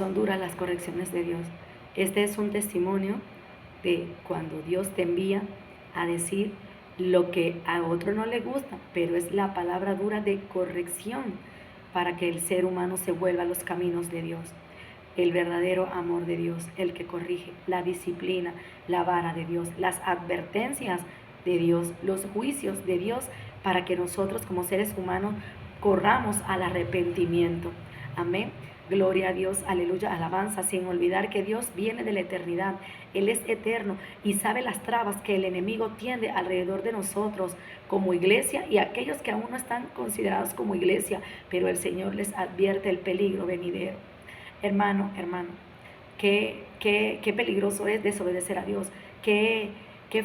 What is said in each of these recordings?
son duras las correcciones de Dios. Este es un testimonio de cuando Dios te envía a decir lo que a otro no le gusta, pero es la palabra dura de corrección para que el ser humano se vuelva a los caminos de Dios. El verdadero amor de Dios, el que corrige, la disciplina, la vara de Dios, las advertencias de Dios, los juicios de Dios, para que nosotros como seres humanos corramos al arrepentimiento. Amén. Gloria a Dios, aleluya, alabanza, sin olvidar que Dios viene de la eternidad. Él es eterno y sabe las trabas que el enemigo tiende alrededor de nosotros como iglesia y aquellos que aún no están considerados como iglesia, pero el Señor les advierte el peligro venidero. Hermano, qué peligroso es desobedecer a Dios. Qué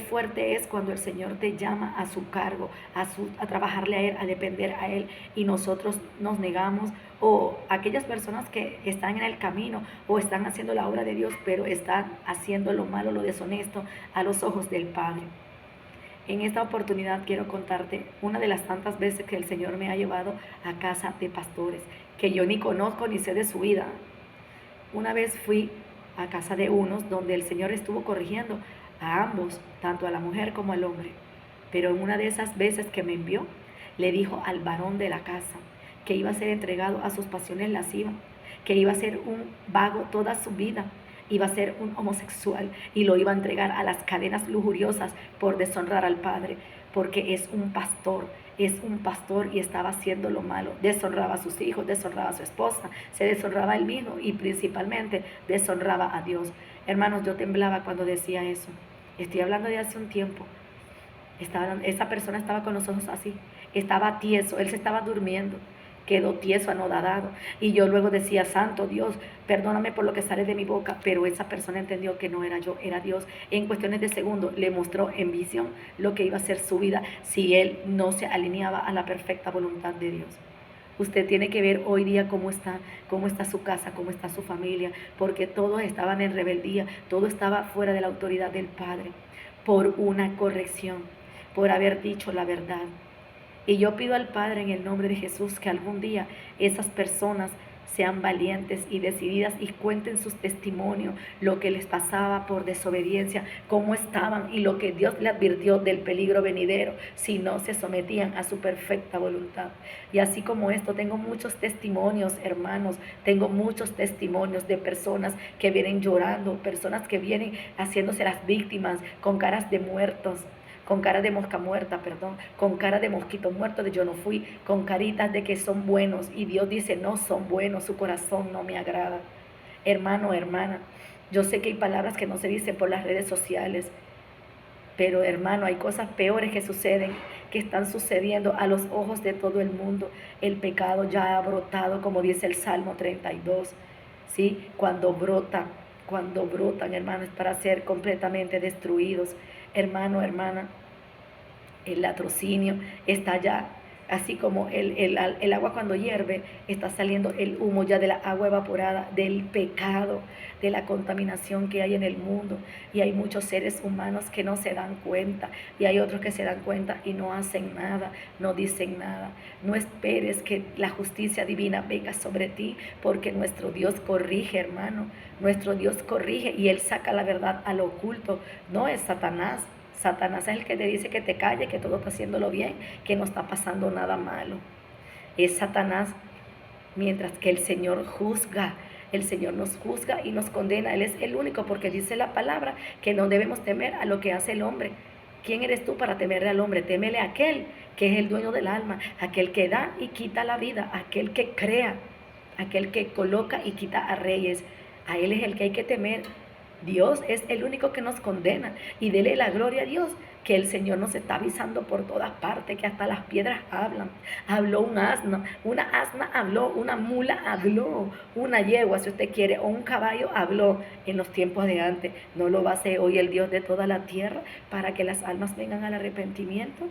fuerte es cuando el Señor te llama a su cargo, a trabajarle a Él, a depender a Él, y nosotros nos negamos, o aquellas personas que están en el camino o están haciendo la obra de Dios, pero están haciendo lo malo, lo deshonesto a los ojos del Padre. En esta oportunidad quiero contarte una de las tantas veces que el Señor me ha llevado a casa de pastores, que yo ni conozco ni sé de su vida. Una vez fui a casa de unos donde el Señor estuvo corrigiendo a ambos, tanto a la mujer como al hombre. Pero en una de esas veces que me envió, le dijo al varón de la casa que iba a ser entregado a sus pasiones lascivas, que iba a ser un vago toda su vida, iba a ser un homosexual y lo iba a entregar a las cadenas lujuriosas por deshonrar al Padre, porque es un pastor y estaba haciendo lo malo, deshonraba a sus hijos, deshonraba a su esposa, se deshonraba a él mismo y principalmente deshonraba a Dios. Hermanos, yo temblaba cuando decía eso. Estoy hablando de hace un tiempo. Esa persona estaba con los ojos así, estaba tieso, él se estaba durmiendo, quedó tieso, anodadado. Y yo luego decía, santo Dios, perdóname por lo que sale de mi boca, pero esa persona entendió que no era yo, era Dios. En cuestiones de segundos le mostró en visión lo que iba a ser su vida si él no se alineaba a la perfecta voluntad de Dios. Usted tiene que ver hoy día cómo está su casa, cómo está su familia, porque todos estaban en rebeldía, todo estaba fuera de la autoridad del Padre, por una corrección, por haber dicho la verdad. Y yo pido al Padre en el nombre de Jesús que algún día esas personas sean valientes y decididas y cuenten sus testimonios, lo que les pasaba por desobediencia, cómo estaban y lo que Dios le advirtió del peligro venidero si no se sometían a su perfecta voluntad. Y así como esto, tengo muchos testimonios, hermanos, tengo muchos testimonios de personas que vienen llorando, personas que vienen haciéndose las víctimas con caras de muertos, con cara de mosca muerta, perdón, con cara de mosquito muerto de yo no fui, con caritas de que son buenos y Dios dice no son buenos, su corazón no me agrada. Hermano, hermana, yo sé que hay palabras que no se dicen por las redes sociales, pero hermano, hay cosas peores que suceden, que están sucediendo a los ojos de todo el mundo. El pecado ya ha brotado, como dice el Salmo 32, ¿sí? Cuando brotan, hermano, es para ser completamente destruidos. Hermano, hermana, el latrocinio está ya, así como el agua cuando hierve, está saliendo el humo ya de la agua evaporada, del pecado, de la contaminación que hay en el mundo. Y hay muchos seres humanos que no se dan cuenta, y hay otros que se dan cuenta y no hacen nada, no dicen nada. No esperes que la justicia divina venga sobre ti, porque nuestro Dios corrige, hermano. Nuestro Dios corrige y Él saca la verdad al oculto. No es Satanás. Satanás es el que te dice que te calle, que todo está haciéndolo bien, que no está pasando nada malo. Es Satanás, mientras que el Señor juzga. El Señor nos juzga y nos condena. Él es el único, porque dice la palabra que no debemos temer a lo que hace el hombre. ¿Quién eres tú para temerle al hombre? Témele a aquel que es el dueño del alma, aquel que da y quita la vida, aquel que crea, aquel que coloca y quita a reyes. A Él es el que hay que temer. Dios es el único que nos condena, y dele la gloria a Dios que el Señor nos está avisando por todas partes, que hasta las piedras hablan. Habló un asna, una asna habló, una mula habló, una yegua, si usted quiere, o un caballo habló en los tiempos de antes. ¿No lo va a hacer hoy el Dios de toda la tierra para que las almas vengan al arrepentimiento?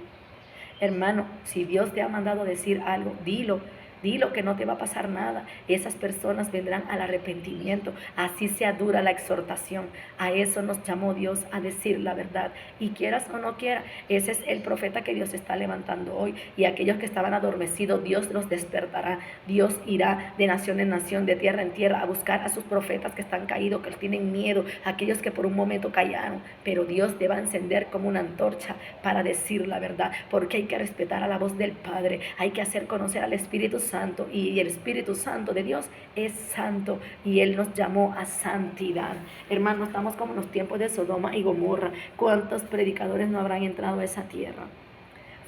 Hermano, si Dios te ha mandado decir algo, dilo. dilo que no te va a pasar nada. Esas personas vendrán al arrepentimiento, así sea dura la exhortación. A eso nos llamó Dios, a decir la verdad. Y quieras o no quieras, ese es el profeta que Dios está levantando hoy. Y aquellos que estaban adormecidos, Dios los despertará. Dios irá de nación en nación, de tierra en tierra, a buscar a sus profetas que están caídos, que tienen miedo, aquellos que por un momento callaron. Pero Dios te va a encender como una antorcha para decir la verdad, porque hay que respetar a la voz del Padre, hay que hacer conocer al Espíritu Santo, y el Espíritu Santo de Dios es santo, y Él nos llamó a santidad. Hermanos, estamos como en los tiempos de Sodoma y Gomorra. ¿Cuántos predicadores no habrán entrado a esa tierra?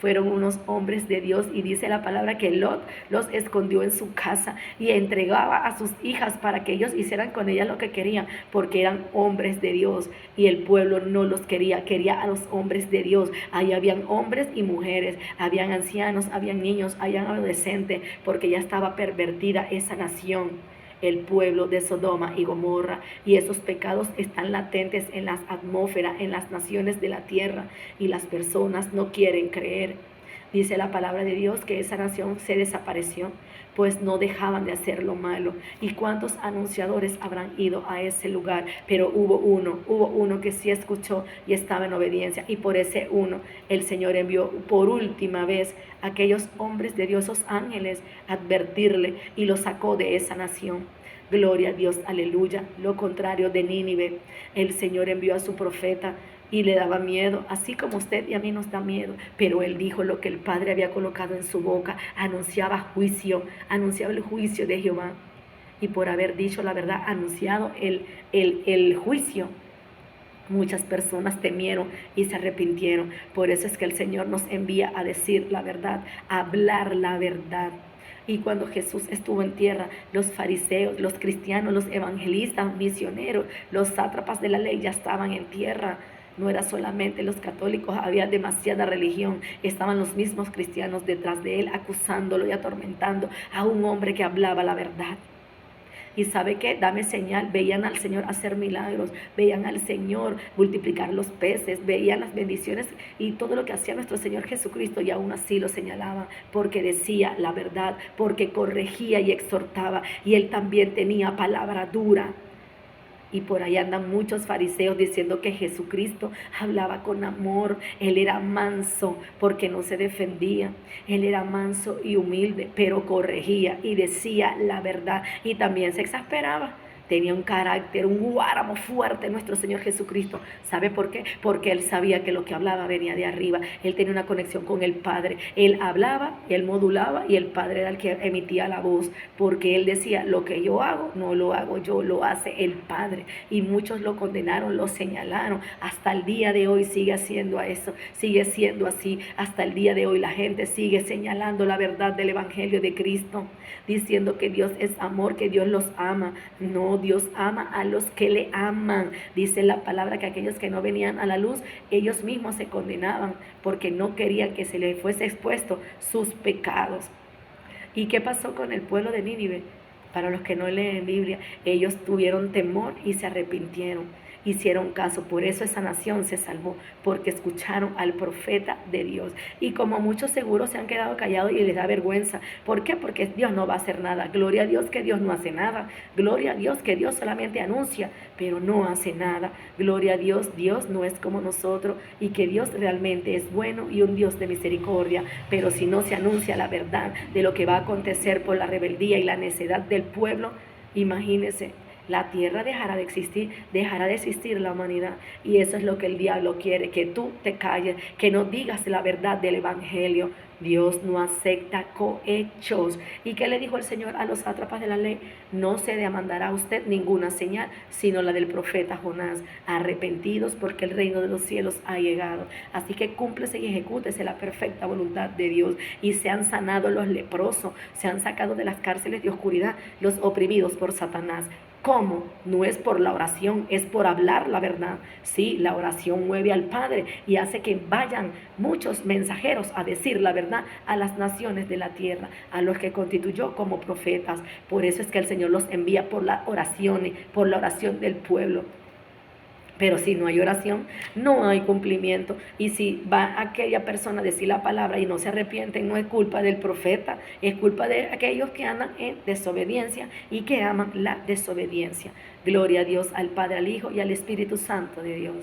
Fueron unos hombres de Dios, y dice la palabra que Lot los escondió en su casa y entregaba a sus hijas para que ellos hicieran con ellas lo que querían, porque eran hombres de Dios, y el pueblo no los quería, quería a los hombres de Dios. Ahí habían hombres y mujeres, habían ancianos, habían niños, habían adolescentes, porque ya estaba pervertida esa nación, el pueblo de Sodoma y Gomorra, y esos pecados están latentes en las atmósferas, en las naciones de la tierra, y las personas no quieren creer. Dice la palabra de Dios que esa nación se desapareció, pues no dejaban de hacer lo malo. ¿Y cuántos anunciadores habrán ido a ese lugar? Pero hubo uno que sí escuchó y estaba en obediencia, y por ese uno el Señor envió por última vez a aquellos hombres de Dios, esos ángeles, a advertirle, y lo sacó de esa nación. Gloria a Dios, aleluya. Lo contrario de Nínive, el Señor envió a su profeta y le daba miedo, así como usted y a mí nos da miedo, pero él dijo lo que el Padre había colocado en su boca, anunciaba juicio, anunciaba el juicio de Jehová, y por haber dicho la verdad, anunciado el juicio, muchas personas temieron y se arrepintieron. Por eso es que el Señor nos envía a decir la verdad, a hablar la verdad. Y cuando Jesús estuvo en tierra, los fariseos, los cristianos, los evangelistas, misioneros, los sátrapas de la ley ya estaban en tierra. No era solamente los católicos, había demasiada religión. Estaban los mismos cristianos detrás de él, acusándolo y atormentando a un hombre que hablaba la verdad. Y ¿sabe qué? Dame señal. Veían al Señor hacer milagros, veían al Señor multiplicar los peces, veían las bendiciones y todo lo que hacía nuestro Señor Jesucristo, y aún así lo señalaban, porque decía la verdad, porque corregía y exhortaba, y él también tenía palabra dura. Y por ahí andan muchos fariseos diciendo que Jesucristo hablaba con amor. Él era manso porque no se defendía. Él era manso y humilde, pero corregía y decía la verdad. Y también se exasperaba. Tenía un carácter, un guáramo fuerte nuestro Señor Jesucristo. ¿Sabe por qué? Porque él sabía que lo que hablaba venía de arriba. Él tenía una conexión con el Padre. Él hablaba, él modulaba, y el Padre era el que emitía la voz. Porque él decía, lo que yo hago, no lo hago yo, lo hace el Padre. Y muchos lo condenaron, lo señalaron. Hasta el día de hoy sigue haciendo eso, sigue siendo así. Hasta el día de hoy la gente sigue señalando la verdad del Evangelio de Cristo, diciendo que Dios es amor, que Dios los ama. No, Dios ama a los que le aman. Dice la palabra que aquellos que no venían a la luz, ellos mismos se condenaban porque no querían que se les fuese expuesto sus pecados. ¿Y qué pasó con el pueblo de Nínive? Para los que no leen Biblia, ellos tuvieron temor y se arrepintieron, hicieron caso. Por eso esa nación se salvó, porque escucharon al profeta de Dios. Y como muchos seguros se han quedado callados y les da vergüenza. ¿Por qué? Porque Dios no va a hacer nada. Gloria a Dios que Dios no hace nada. Gloria a Dios que Dios solamente anuncia, pero no hace nada. Gloria a Dios, Dios no es como nosotros, y que Dios realmente es bueno y un Dios de misericordia. Pero si no se anuncia la verdad de lo que va a acontecer por la rebeldía y la necedad del pueblo, imagínense, la tierra dejará de existir la humanidad. Y eso es lo que el diablo quiere, que tú te calles, que no digas la verdad del Evangelio. Dios no acepta cohechos. ¿Y qué le dijo el Señor a los sátrapas de la ley? No se demandará a usted ninguna señal, sino la del profeta Jonás. Arrepentidos, porque el reino de los cielos ha llegado. Así que cúmplese y ejecútese la perfecta voluntad de Dios. Y se han sanado los leprosos, se han sacado de las cárceles de oscuridad los oprimidos por Satanás. ¿Cómo? No es por la oración, es por hablar la verdad. Sí, la oración mueve al Padre y hace que vayan muchos mensajeros a decir la verdad a las naciones de la tierra, a los que constituyó como profetas. Por eso es que el Señor los envía por la oración del pueblo. Pero si no hay oración, no hay cumplimiento. Y si va aquella persona a decir la palabra y no se arrepienten, no es culpa del profeta, es culpa de aquellos que andan en desobediencia y que aman la desobediencia. Gloria a Dios, al Padre, al Hijo y al Espíritu Santo de Dios.